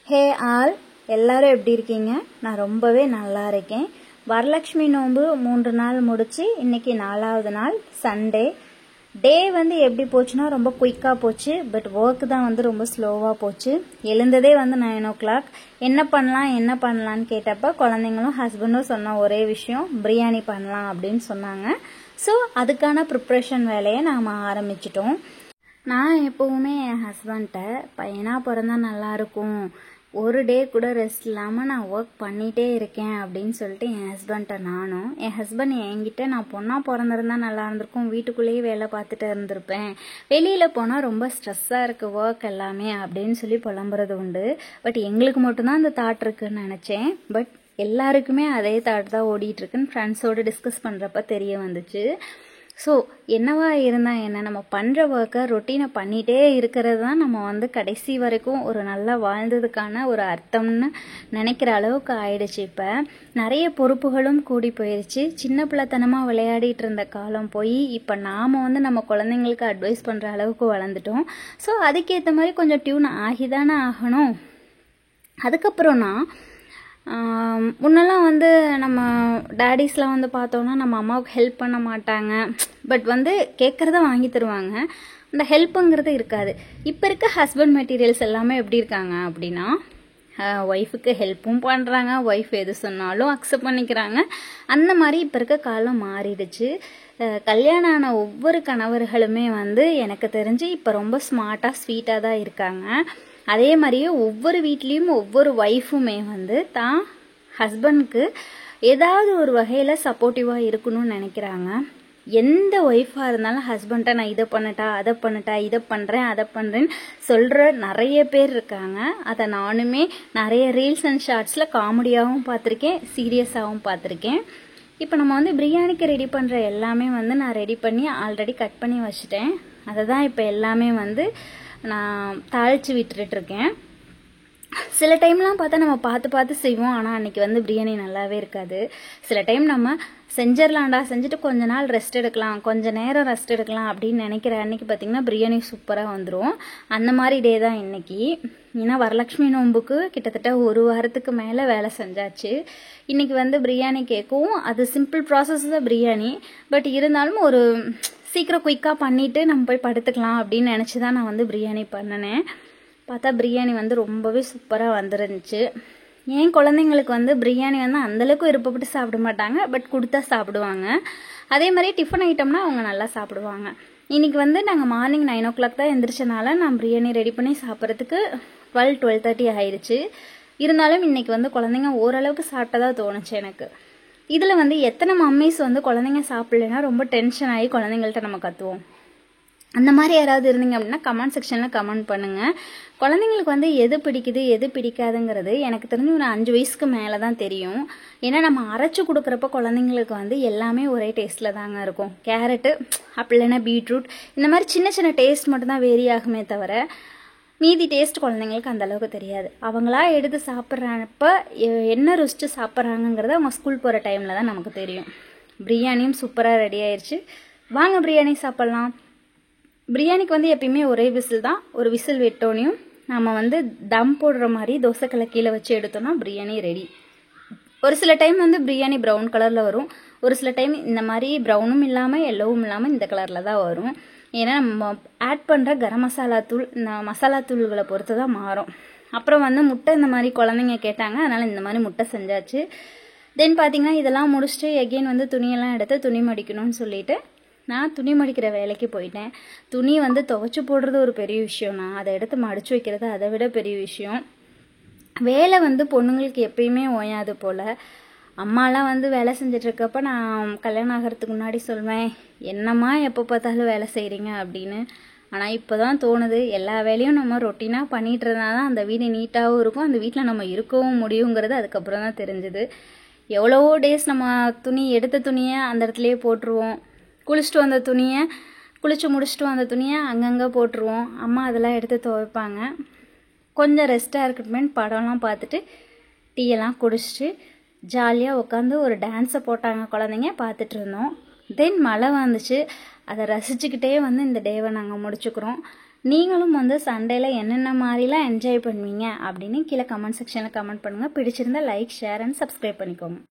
Hey all, எல்லாரும் எப்படி இருக்கீங்க? நான் ரொம்பவே நல்லா இருக்கேன். வரலட்சுமி நோன்பு 3 நாள் முடிச்சு இன்னைக்கு 4வது நாள் சண்டே. டே வந்து எப்படி போச்சுன்னா ரொம்ப குயிக்காக போச்சு. பட் ஒர்க் தான் ரொம்ப ஸ்லோவாக போச்சு. எழுந்ததே 9 o'clock. என்ன பண்ணலான்னு கேட்டப்ப குழந்தைங்களும் ஹஸ்பண்டும் சொன்ன ஒரே விஷயம் பிரியாணி பண்ணலாம் அப்படின்னு சொன்னாங்க. ஸோ அதுக்கான ப்ரிப்ரேஷன் வேலையை நாம் ஆரம்பிச்சிட்டோம். நான் எப்போவுமே என் ஹஸ்பண்ட்ட பையனாக பிறந்தா நல்லாயிருக்கும், ஒரு டே கூட ரெஸ்ட் இல்லாமல் நான் ஒர்க் பண்ணிகிட்டே இருக்கேன் அப்படின்னு சொல்லிட்டு என் ஹஸ்பண்ட்ட என் ஹஸ்பண்ட் என்கிட்ட நான் பொண்ணாக பிறந்திருந்தா நல்லா இருந்திருக்கும், வீட்டுக்குள்ளேயே வேலை பார்த்துட்டு இருந்திருப்பேன், வெளியில் போனால் ரொம்ப ஸ்ட்ரெஸ்ஸாக இருக்குது ஒர்க் எல்லாமே அப்படின்னு சொல்லி புலம்புறது உண்டு. பட் எங்களுக்கு மட்டும்தான் அந்த தாட் இருக்குன்னு நினச்சேன். பட் எல்லாருக்குமே அதே தாட் தான் ஓடிட்டுருக்குன்னு ஃப்ரெண்ட்ஸோடு டிஸ்கஸ் பண்ணுறப்ப தெரிய வந்துச்சு. ஸோ என்னவா இருந்தால் என்ன, நம்ம பண்ணுற ஒர்க்கை ரொட்டீனை பண்ணிகிட்டே இருக்கிறது தான் நம்ம கடைசி வரைக்கும் ஒரு நல்லா வாழ்ந்ததுக்கான ஒரு அர்த்தம்னு நினைக்கிற அளவுக்கு ஆயிடுச்சு. இப்போ நிறைய பொறுப்புகளும் கூடி போயிடுச்சு. சின்ன பிள்ளைத்தனமாக விளையாடிட்டு இருந்த காலம் போய் இப்போ நாம் நம்ம குழந்தைங்களுக்கு அட்வைஸ் பண்ணுற அளவுக்கு வளர்ந்துட்டோம். ஸோ அதுக்கேற்ற மாதிரி கொஞ்சம் டியூன் ஆகி தானே ஆகணும். அதுக்கப்புறம் முன்னெல்லாம் நம்ம டேடிஸ்லாம் பார்த்தோன்னா நம்ம அம்மாவுக்கு ஹெல்ப் பண்ண மாட்டாங்க. பட் கேட்குறத வாங்கி தருவாங்க, அந்த ஹெல்ப்புங்கிறது இருக்காது. இப்போ இருக்க ஹஸ்பண்ட் மெட்டீரியல்ஸ் எல்லாமே எப்படி இருக்காங்க அப்படின்னா, ஒய்ஃபுக்கு ஹெல்ப்பும் பண்ணுறாங்க, ஒய்ஃப் எது சொன்னாலும் அக்செப்ட் பண்ணிக்கிறாங்க. அந்த மாதிரி இப்போ இருக்க காலம் மாறிடுச்சு. கல்யாணம் ஆன ஒவ்வொரு கணவர்களுமே எனக்கு தெரிஞ்சு இப்போ ரொம்ப ஸ்மார்ட்டாக ஸ்வீட்டாக தான் இருக்காங்க. அதே மாதிரியே ஒவ்வொரு வீட்லேயும் ஒவ்வொரு ஒய்ஃபுமே தான் ஹஸ்பண்ட்க்கு ஏதாவது ஒரு வகையில் சப்போர்ட்டிவாக இருக்கணும்னு நினைக்கிறாங்க. எந்த ஒய்ஃபாக இருந்தாலும் ஹஸ்பண்ட்டை நான் இதை பண்ணட்டா, அதை பண்ணட்டா, இதை பண்ணுறேன், அதை பண்ணுறேன்னு சொல்கிற நிறைய பேர் இருக்காங்க. அதை நானுமே நிறைய ரீல்ஸ் அண்ட் ஷார்ட்ஸில் காமெடியாகவும் பார்த்துருக்கேன், சீரியஸாகவும் பார்த்துருக்கேன். இப்போ நம்ம பிரியாணிக்கு ரெடி பண்ணுற எல்லாமே நான் ரெடி பண்ணி ஆல்ரெடி கட் பண்ணி வச்சுட்டேன். அதை தான் இப்போ எல்லாமே நான் தாளித்து விட்டுருக்கேன். சில டைம்லாம் பார்த்தா நம்ம பார்த்து செய்வோம், ஆனால் அன்றைக்கி பிரியாணி நல்லாவே இருக்காது. சில டைம் நம்ம செஞ்சிடலாம்டா, செஞ்சுட்டு கொஞ்ச நாள் ரெஸ்ட் எடுக்கலாம், கொஞ்சம் நேரம் ரெஸ்ட் எடுக்கலாம் அப்படின்னு நினைக்கிற அன்றைக்கி பார்த்திங்கன்னா பிரியாணி சூப்பராக வந்துடும். அந்த மாதிரி டே தான் இன்றைக்கி. ஏன்னா வரலட்சுமி நோன்புக்கு கிட்டத்தட்ட 1 வாரத்துக்கு மேலே வேலை செஞ்சாச்சு. இன்றைக்கி பிரியாணி கேட்கவும் அது சிம்பிள் ப்ராசஸ் தான் பிரியாணி. பட் இருந்தாலும் ஒரு சீக்கிரம் குயிக்காக பண்ணிவிட்டு நம்ம போய் படுத்துக்கலாம் அப்படின்னு நினச்சி தான் நான் பிரியாணி பண்ணினேன். பார்த்தா பிரியாணி ரொம்பவே சூப்பராக வந்துருந்துச்சு. என் குழந்தைங்களுக்கு பிரியாணி அந்தளவுக்கு விருப்பப்பட்டு சாப்பிட மாட்டாங்க, பட் கொடுத்தா சாப்பிடுவாங்க. அதே மாதிரி டிஃபன் ஐட்டம்னா அவங்க நல்லா சாப்பிடுவாங்க. இன்றைக்கி நாங்கள் மார்னிங் 9 o'clock தான் எந்திரிச்சனால நான் பிரியாணி ரெடி பண்ணி சாப்பிட்றதுக்கு 12-12:30 ஆயிடுச்சு. இருந்தாலும் இன்றைக்கி குழந்தைங்க ஓரளவுக்கு சாப்பிட்டதா தோணுச்சு எனக்கு. இதில் எத்தனை மம்மிஸ் குழந்தைங்க சாப்பிட்லன்னா ரொம்ப டென்ஷன் ஆகி குழந்தைங்கள்ட்ட நம்ம கற்றுவோம். அந்த மாதிரி யாராவது இருந்தீங்க அப்படின்னா கமெண்ட் செக்ஷனில் கமெண்ட் பண்ணுங்கள். குழந்தைங்களுக்கு எது பிடிக்குது எது பிடிக்காதுங்கிறது எனக்கு தெரிஞ்சு ஒரு 5 வயசுக்கு மேலே தான் தெரியும். ஏன்னா நம்ம அரைச்சி கொடுக்குறப்ப குழந்தைங்களுக்கு எல்லாமே ஒரே டேஸ்ட்டில் தாங்க இருக்கும். கேரட்டு அப்படி இல்லைன்னா பீட்ரூட், இந்த மாதிரி சின்ன சின்ன டேஸ்ட் மட்டும்தான் வேரி ஆகுமே தவிர மீதி டேஸ்ட் குழந்தைங்களுக்கு அந்தளவுக்கு தெரியாது. அவங்களா எடுத்து சாப்பிட்றப்ப என்ன ருசிச்சு சாப்பிட்றாங்கங்கிறது அவங்க ஸ்கூல் போகிற டைமில் தான் நமக்கு தெரியும். பிரியாணியும் சூப்பராக ரெடி ஆயிடுச்சு. வாங்க பிரியாணி சாப்பிட்லாம். பிரியாணிக்கு எப்பயுமே ஒரே விசில் தான். ஒரு விசில் விட்டோனையும் நம்ம தம் போடுற மாதிரி தோசைக்கல்லை கீழே வச்சு எடுத்தோம்னா பிரியாணி ரெடி. ஒரு சில டைம் பிரியாணி ப்ரௌன் கலரில் வரும், ஒரு சில டைம் இந்த மாதிரி ப்ரௌனும் இல்லாமல் எல்லோவும் இல்லாமல் இந்த கலரில் தான் வரும். ஏன்னா நம்ம ஆட் பண்ணுற கரம் மசாலா தூள், இந்த மசாலா தூள்களை பொறுத்து தான் மாறும். அப்புறம் முட்டை இந்த மாதிரி குழந்தைங்க கேட்டாங்க, அதனால் இந்த மாதிரி முட்டை செஞ்சாச்சு. தென் பார்த்திங்கன்னா இதெல்லாம் முடிச்சுட்டு எகெயின் துணியெல்லாம் எடுத்து துணி மடிக்கணும்னு சொல்லிவிட்டு நான் துணி மடிக்கிற வேலைக்கு போயிட்டேன். துணி துவைச்சி போடுறது ஒரு பெரிய விஷயம்னா அதை எடுத்து மடித்து வைக்கிறது அதை விட பெரிய விஷயம். வேலை பொண்ணுங்களுக்கு எப்பயுமே ஓயாது போல். அம்மாலாம் வேலை செஞ்சிட்ருக்கப்ப நான் கல்யாணம் ஆகிறதுக்கு முன்னாடி சொல்வேன், என்னம்மா எப்போ பார்த்தாலும் வேலை செய்கிறீங்க அப்படின்னு. ஆனால் இப்போ தான் தோணுது, எல்லா வேலையும் நம்ம ரொட்டீனாக பண்ணிகிட்டு இருந்தால் தான் அந்த வீடு நீட்டாகவும் இருக்கும், அந்த வீட்டில் நம்ம இருக்கவும் முடியுங்கிறது அதுக்கப்புறம் தான் தெரிஞ்சுது. எவ்வளவோ டேஸ் நம்ம எடுத்த துணியை அந்த இடத்துலையே போட்டுருவோம், குளிச்சுட்டு வந்த துணியை குளிச்சு முடிச்சுட்டு வந்த துணியை அங்கங்கே போட்டுருவோம். அம்மா அதெல்லாம் எடுத்து துவைப்பாங்க. கொஞ்சம் ரெஸ்ட்டாக இருக்கட்டுமேன்னு படம்லாம் பார்த்துட்டு டீயெல்லாம் குடிச்சிட்டு ஜாலியாக உட்காந்து ஒரு டான்ஸை போட்டாங்க குழந்தைங்க, பார்த்துட்டு இருந்தோம். தென் மழை வந்துச்சு, அதை ரசிச்சுக்கிட்டே இந்த டேவை நாங்கள் முடிச்சுக்கிறோம். நீங்களும் வந்து சண்டேல என்னென்ன மாதிரிலாம் என்ஜாய் பண்ணுவீங்க அப்படின்னு கீழே கமெண்ட் செக்ஷனில் கமெண்ட் பண்ணுங்கள். பிடிச்சிருந்தா லைக், ஷேர் அண்ட் சப்ஸ்கிரைப் பண்ணிக்கோங்க.